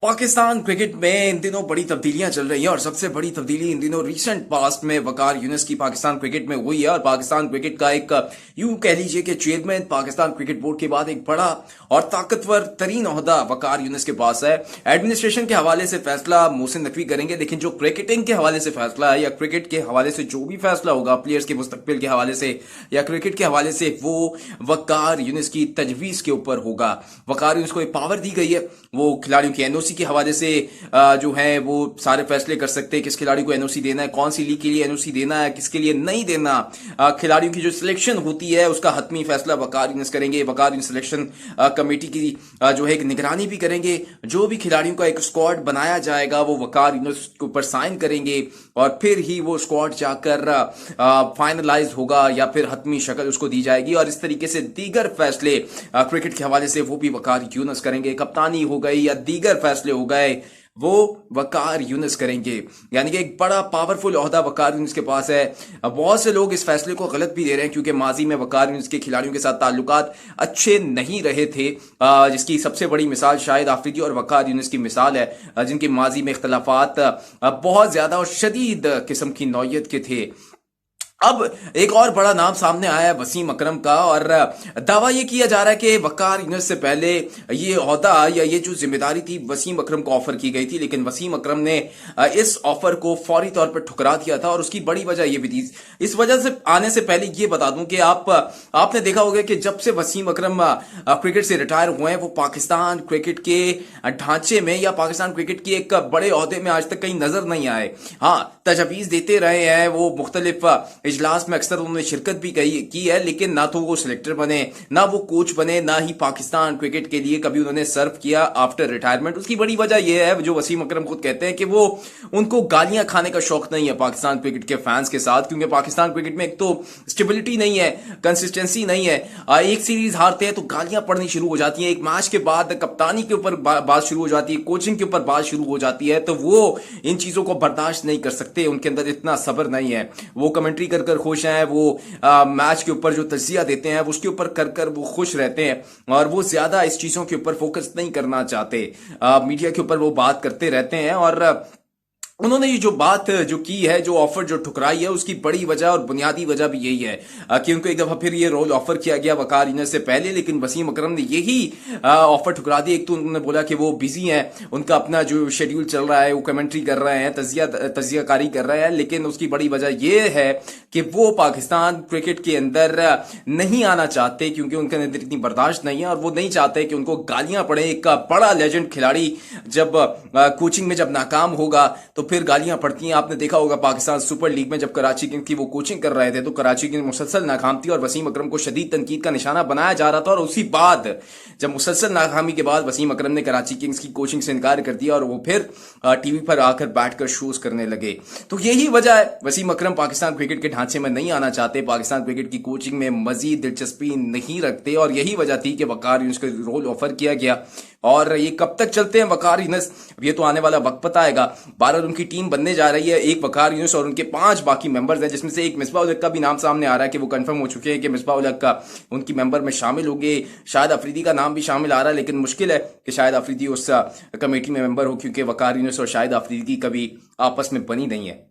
Pakistan cricket में इन दिनों बड़ी तब्दीलियां चल रही हैं और सबसे बड़ी तब्दीली इन दिनों रिसेंट पास्ट में वकार यूनिस की पाकिस्तान क्रिकेट में हुई है। और पाकिस्तान क्रिकेट का एक यूं कह लीजिए कि चेयरमैन पाकिस्तान क्रिकेट बोर्ड के बाद एक बड़ा और ताकतवर तरीन ओहदा वकार यूनिस के पास है। एडमिनिस्ट्रेशन के हवाले से फैसला मोहसिन नकवी करेंगे, लेकिन जो क्रिकेटिंग के हवाले से फैसला है या क्रिकेट के हवाले से जो भी फैसला होगा प्लेयर्स के मुस्तकबिल के हवाले से या क्रिकेट के हवाले से, वो वकार यूनिस की तजवीज के ऊपर होगा। वकार यूनिस को एक पावर दी गई है, वो खिलाड़ियों की एनओसी के हवाले से जो है वो सारे फैसले कर सकते हैं, किस खिलाड़ी को एनओसी देना है, कौन सी लीग के लिए एनओसी देना है, किसके लिए नहीं देना। खिलाड़ियों की जो सिलेक्शन होती है उसका हतमी फैसला वकार यूनिस करेंगे। वकार यूनिस सिलेक्शन कमेटी की जो है एक निगरानी भी करेंगे। जो भी खिलाड़ियों का एक स्क्वाड बनाया जाएगा वो वकार यूनिस के ऊपर साइन करेंगे और फिर ही वो स्क्वाड जाकर फाइनलाइज होगा या फिर हतमी शक्ल उसको दी जाएगी। और इस तरीके से दीगर फैसले क्रिकेट के हवाले से वो भी वकार यूनिस करेंगे। कप्तानी हो गई या दीगर फैसले हो गए वो वकार यूनिस करेंगे। यानी कि एक बड़ा पावरफुल ओहदा वकार यूनिस के पास है। बहुत से लोग इस फैसले को गलत भी दे रहे हैं क्योंकि माजी में वकार यूनिस के खिलाड़ियों के साथ ताल्लुकात अच्छे नहीं रहे थे, जिसकी सबसे बड़ी मिसाल शाहिद आफरीदी और वकार यूनिस की मिसाल है, जिनके माजी में इख्तलाफात बहुत ज्यादा और शदीद किस्म की नौयत के थे। अब एक और बड़ा नाम सामने आया है वसीम अकरम का, और दावा यह किया जा रहा है कि वकार यूनिस से पहले ये ओहदा या ये जो जिम्मेदारी थी वसीम अकरम को ऑफर की गई थी, लेकिन वसीम अकरम ने इस ऑफर को फौरी तौर पर ठुकरा दिया था। और उसकी बड़ी वजह यह भी थी, इस वजह से आने से पहले ये बता दूं कि आपने देखा होगा कि जब से वसीम अकरम क्रिकेट से रिटायर हुए हैं वो पाकिस्तान क्रिकेट के ढांचे में या पाकिस्तान क्रिकेट के एक बड़े ओहदे में आज तक कहीं नजर नहीं आए। हाँ, तजवीज देते रहे हैं, वो मुख्तलिफ इजलास में अक्सर उन्होंने शिरकत भी की है, लेकिन ना तो वो सिलेक्टर बने, ना वो कोच बने, ना ही पाकिस्तान क्रिकेट के लिए कभी उन्होंने सर्व किया आफ्टर रिटायरमेंट। उसकी बड़ी वजह यह है, जो वसीम अकरम खुद कहते हैं, कि वो उनको गालियां खाने का शौक नहीं है पाकिस्तान क्रिकेट के फैंस के साथ, क्योंकि पाकिस्तान क्रिकेट में एक तो स्टेबिलिटी नहीं है, कंसिस्टेंसी नहीं है। एक सीरीज हारते हैं तो गालियां पड़नी शुरू हो जाती हैं, एक मैच के बाद कप्तानी के ऊपर बात शुरू हो जाती है, कोचिंग के ऊपर बात शुरू हो जाती है, तो वो इन चीजों को बर्दाश्त नहीं कर सकते, उनके अंदर इतना सब्र नहीं है। वो कमेंट्री कर खुश हैं, वो मैच के ऊपर जो तजिया देते हैं उसके ऊपर कर वो खुश रहते हैं, और वो ज्यादा इस चीजों के ऊपर फोकस नहीं करना चाहते। मीडिया के ऊपर वो बात करते रहते हैं, और उन्होंने ये जो बात जो की है, जो ऑफर जो ठुकराई है, उसकी बड़ी वजह और बुनियादी वजह भी यही है कि उनको एक दफा फिर ये रोल ऑफर किया गया वकार यूनिस से पहले, लेकिन वसीम अकरम ने यही ऑफर ठुकरा दी। एक तो उन्होंने बोला कि वो बिजी हैं, उनका अपना जो शेड्यूल चल रहा है, वो कमेंट्री कर रहे हैं, तजियाकारी कर रहे हैं, लेकिन उसकी बड़ी वजह यह है कि वो पाकिस्तान क्रिकेट के अंदर नहीं आना चाहते क्योंकि उनके अंदर इतनी बर्दाश्त नहीं है, और वो नहीं चाहते कि उनको गालियां पड़े। एक बड़ा लेजेंड खिलाड़ी जब कोचिंग में जब नाकाम होगा तो फिर गालियां पड़ती हैं। आपने देखा होगा पाकिस्तान सुपर लीग में जब कराची किंग्स की वो कोचिंग कर रहे थे तो कराची किंग्स मुसलसल नाकाम थी और वसीम अकरम को शदीद तनकीद का निशाना बनाया जा रहा था, और उसी बाद जब मुसलसल नाकामी के बाद वसीम अकरम ने कराची किंग्स की कोचिंग से इनकार कर दिया और वो फिर टीवी पर आकर बैठकर शोज करने लगे। तो यही वजह है, वसीम अकरम पाकिस्तान क्रिकेट के ढांचे में नहीं आना चाहते, पाकिस्तान क्रिकेट की कोचिंग में मजीद दिलचस्पी नहीं रखते, और यही वजह थी कि वकार यूनिस को रोल ऑफर किया गया। और ये कब तक चलते हैं वकार यूनिस, ये तो आने वाला वक्त बताएगा। 12 उनकी टीम बनने जा रही है, एक वकार यूनिस और उनके 5 बाकी मेंबर्स हैं, जिसमें से एक मिसबाह उल हक का भी नाम सामने आ रहा है कि वो कंफर्म हो चुके हैं कि मिसबाह उल हक का उनकी मेंबर में शामिल होंगे। शाहिद अफरीदी का नाम भी शामिल आ रहा है, लेकिन मुश्किल है कि शाहिद अफरीदी उस कमेटी में मेंबर हो, क्योंकि वकार यूनिस और शाहिद अफरीदी कभी आपस में बनी नहीं है।